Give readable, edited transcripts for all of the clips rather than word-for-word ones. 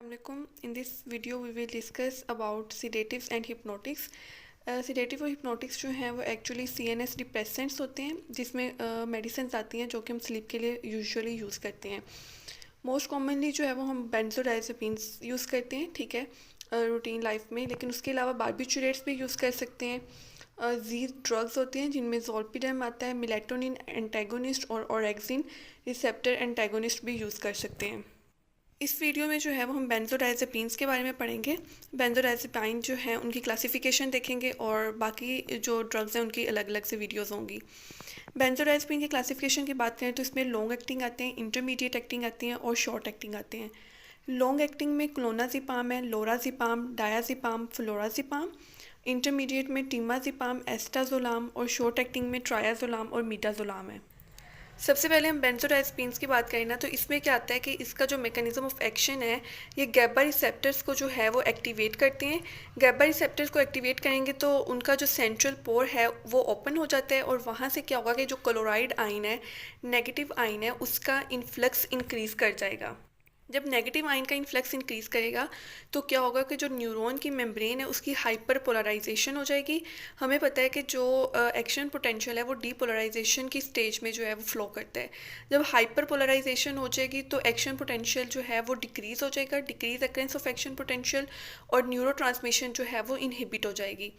Assalamualaikum. In this video we will discuss about sedatives and hypnotics. Sedative और hypnotics जो हैं वो actually CNS depressants होते हैं जिसमें मेडिसिन आती हैं जो कि हम स्लीप के लिए यूजुअली यूज़ करते हैं. मोस्ट कॉमनली जो है वो हम बेंजोडाइजेपिन्स यूज़ करते हैं, ठीक है, रूटीन लाइफ में. लेकिन उसके अलावा बार्बिचुरेट्स भी यूज़ कर सकते हैं. जी ड्रग्स होती हैं जिनमें ज़ोलपीडेम आता है, मेलेटोनिन एंटेगोनिस्ट और ओरेक्सिन रिसेप्टर एंटेगोनिस्ट भी यूज़ कर सकते हैं. इस वीडियो में जो है वो हम बेंजोडाइजेपिन्स के बारे में पढ़ेंगे. बेंजोडाइजेपाइन जो है उनकी क्लासिफिकेशन देखेंगे और बाकी जो ड्रग्स हैं उनकी अलग अलग से वीडियोस होंगी. बेंजोडाइजेपिन की क्लासिफिकेशन की बात करें तो इसमें लॉन्ग एक्टिंग आते हैं, इंटरमीडिएट एक्टिंग आती हैं और शॉर्ट एक्टिंग आते हैं. लॉन्ग एक्टिंग में क्लोनाजिपाम है, लोराजिपाम, डायाजिपाम, फ्लोराजिपाम. इंटरमीडिएट में टीमाजिपाम, एस्टाजोलाम और शॉर्ट एक्टिंग में ट्रायाजोलाम और मीडाजोलाम है. सबसे पहले हम बेंजोडाइजेपिन्स की बात करें ना तो इसमें क्या आता है कि इसका जो मैकेनिज्म ऑफ एक्शन है ये गैबा रिसेप्टर्स को जो है वो एक्टिवेट करते हैं. गैबा रिसेप्टर्स को एक्टिवेट करेंगे तो उनका जो सेंट्रल पोर है वो ओपन हो जाता है और वहाँ से क्या होगा कि जो क्लोराइड आयन है, नेगेटिव आयन है, उसका इन्फ्लक्स इंक्रीज़ कर जाएगा. जब नेगेटिव आयन का इन्फ्लक्स इंक्रीज़ करेगा तो क्या होगा कि जो न्यूरॉन की मेम्ब्रेन है उसकी हाइपर पोलराइजेशन हो जाएगी. हमें पता है कि जो एक्शन पोटेंशियल है वो डीपोलराइजेशन की स्टेज में जो है वो फ्लो करता है. जब हाइपर पोलराइजेशन हो जाएगी तो एक्शन पोटेंशियल जो है वो डिक्रीज़ हो जाएगा, decrease occurrence of action potential, और न्यूरो जो है वो इनहिबिट हो जाएगी.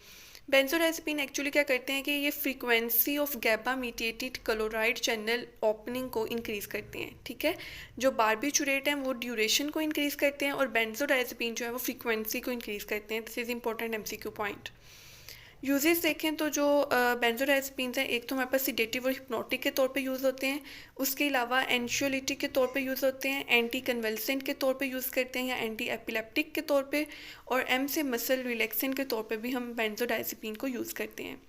बेंजोडाइजेपिन एक्चुअली क्या करते हैं कि ये frequency of गैबा mediated chloride channel opening को इंक्रीज़ करते हैं, ठीक है. जो बार्बिचुरेट हैं वो ड्यूरेशन को इंक्रीज़ करते हैं और बेंजोडाइजेपिन जो है वो फ्रीक्वेंसी को इंक्रीज़ करते हैं. This is important MCQ point. Uses देखें तो जो बेंजोडाइजेपिन्स हैं एक तो हमारे पास सिडेटिव और हिप्नोटिक के तौर पे यूज़ होते हैं. उसके अलावा एंशियोलिटिक के तौर पे यूज़ होते हैं, एंटी कन्वल्सेंट के तौर पे यूज़ करते हैं या एंटी एपिलेप्टिक के तौर पे, और एम से मसल रिलैक्सेंट के तौर पे भी हम बेंजोडाइजेपिन को यूज़ करते हैं.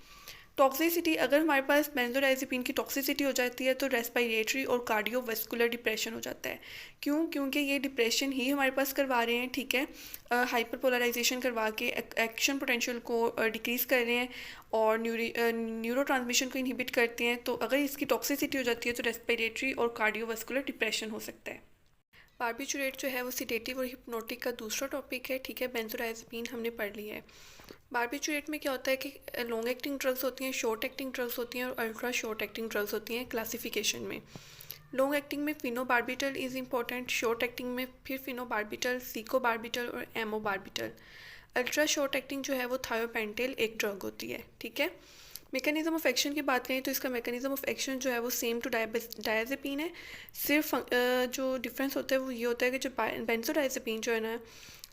टॉक्सिसिटी, अगर हमारे पास बेंजोडाइजेपिन की टॉक्सिसिटी हो जाती है तो रेस्पिरेटरी और कार्डियोवास्कुलर डिप्रेशन हो जाता है. क्यों? क्योंकि ये डिप्रेशन ही हमारे पास करवा रहे हैं, ठीक है, हाइपर पोलराइजेशन करवा के एक्शन पोटेंशियल को डिक्रीज़ कर रहे हैं और न्यूरो को इनहिबिट करते हैं. तो अगर इसकी टॉक्सिसिटी हो जाती है तो रेस्पिरेटरी और कार्डियोवास्कुलर डिप्रेशन हो सकता है. बार्बिचुरेट जो है वो सिडेटिव और हिप्नोटिक का दूसरा टॉपिक है, ठीक है. बेंजोडाइजेपिन हमने पढ़ ली है. बार्बिचुरेट में क्या होता है कि लॉन्ग एक्टिंग ड्रग्स होती हैं, शॉर्ट एक्टिंग ड्रग्स होती हैं और अल्ट्रा शॉर्ट एक्टिंग ड्रग्स होती हैं क्लासिफिकेशन में. लॉन्ग एक्टिंग में phenobarbital is important, short acting में फिर फिनोबार्बिटल, सीकोबार्बिटल और एमोबार्बिटल. अल्ट्रा शॉर्ट एक्टिंग जो है वो थायोपेंटेल एक ड्रग होती है, ठीक है. मैकेनिज्म ऑफ एक्शन की बात करें तो इसका मैकेनिज्म ऑफ एक्शन जो है वो सेम टू डायजेपिन है. सिर्फ जो डिफरेंस होता है वो ये होता है कि जो बेंजोडाइजेपिन जो है ना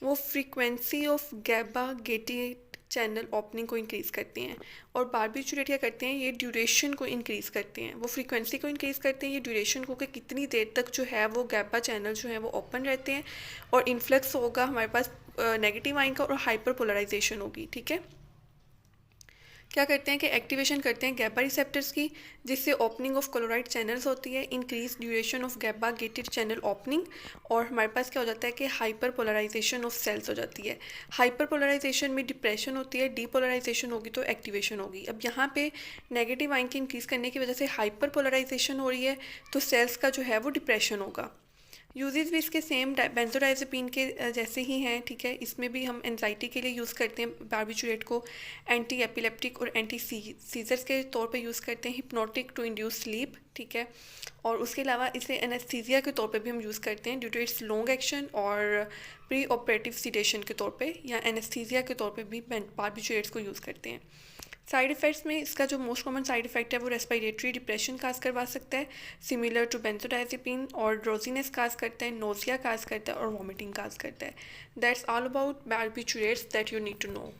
वो frequency of गैबा gated channel opening को इंक्रीज़ करते हैं और बार्बिचुरेट क्या करते हैं, ये ड्यूरेशन को इंक्रीज़ करते हैं. वो फ्रीक्वेंसी को इंक्रीज़ करते हैं, ये ड्यूरेशन को कि कितनी देर तक जो है वो गैबा चैनल जो है वो ओपन रहते हैं और इन्फ्लक्स होगा हमारे पास नेगेटिव आयन का और हाइपर पोलराइजेशन होगी, ठीक है. क्या करते हैं कि एक्टिवेशन करते हैं गैबा रिसेप्टर्स की जिससे ओपनिंग ऑफ क्लोराइड चैनल्स होती है, increase duration of गैबा gated channel opening, और हमारे पास क्या हो जाता है कि हाइपर पोलराइजेशन ऑफ सेल्स हो जाती है. हाइपर पोलराइजेशन में डिप्रेशन होती है, डीपोलराइजेशन होगी तो एक्टिवेशन होगी. अब यहाँ पे नेगेटिव आयन की इंक्रीज़ करने की वजह से हाइपर पोलराइजेशन हो रही है तो सेल्स का जो है वो डिप्रेशन होगा. यूजेस भी इसके सेम बेंजोडाइजेपिन के जैसे ही हैं, ठीक है. इसमें भी हम एंजाइटी के लिए यूज़ करते हैं बार्बिचुरेट को, एंटी एपिलेप्टिक और एंटी सीजर्स के तौर पे यूज़ करते हैं, हिप्नोटिक टू इंड्यूस स्लीप, ठीक है. और उसके अलावा इसे एनेस्थीसिया के तौर पे भी हम यूज़ करते हैं due to its long action और प्री ऑपरेटिव सीडेशन के तौर पे या एनेस्थीसिया के तौर पे भी बार्बिचुरेट्स को यूज़ करते हैं. साइड इफ़ेक्ट्स में इसका जो मोस्ट कॉमन साइड इफ़ेक्ट है वो रेस्पिरेटरी डिप्रेशन काज करवा सकता है, सिमिलर टू बेंजोडाइजेपिन, और ड्रोजीनेस काज करता है, नोजिया काज करता है और वॉमिटिंग काज करता है. That's all about barbiturates that you need to no.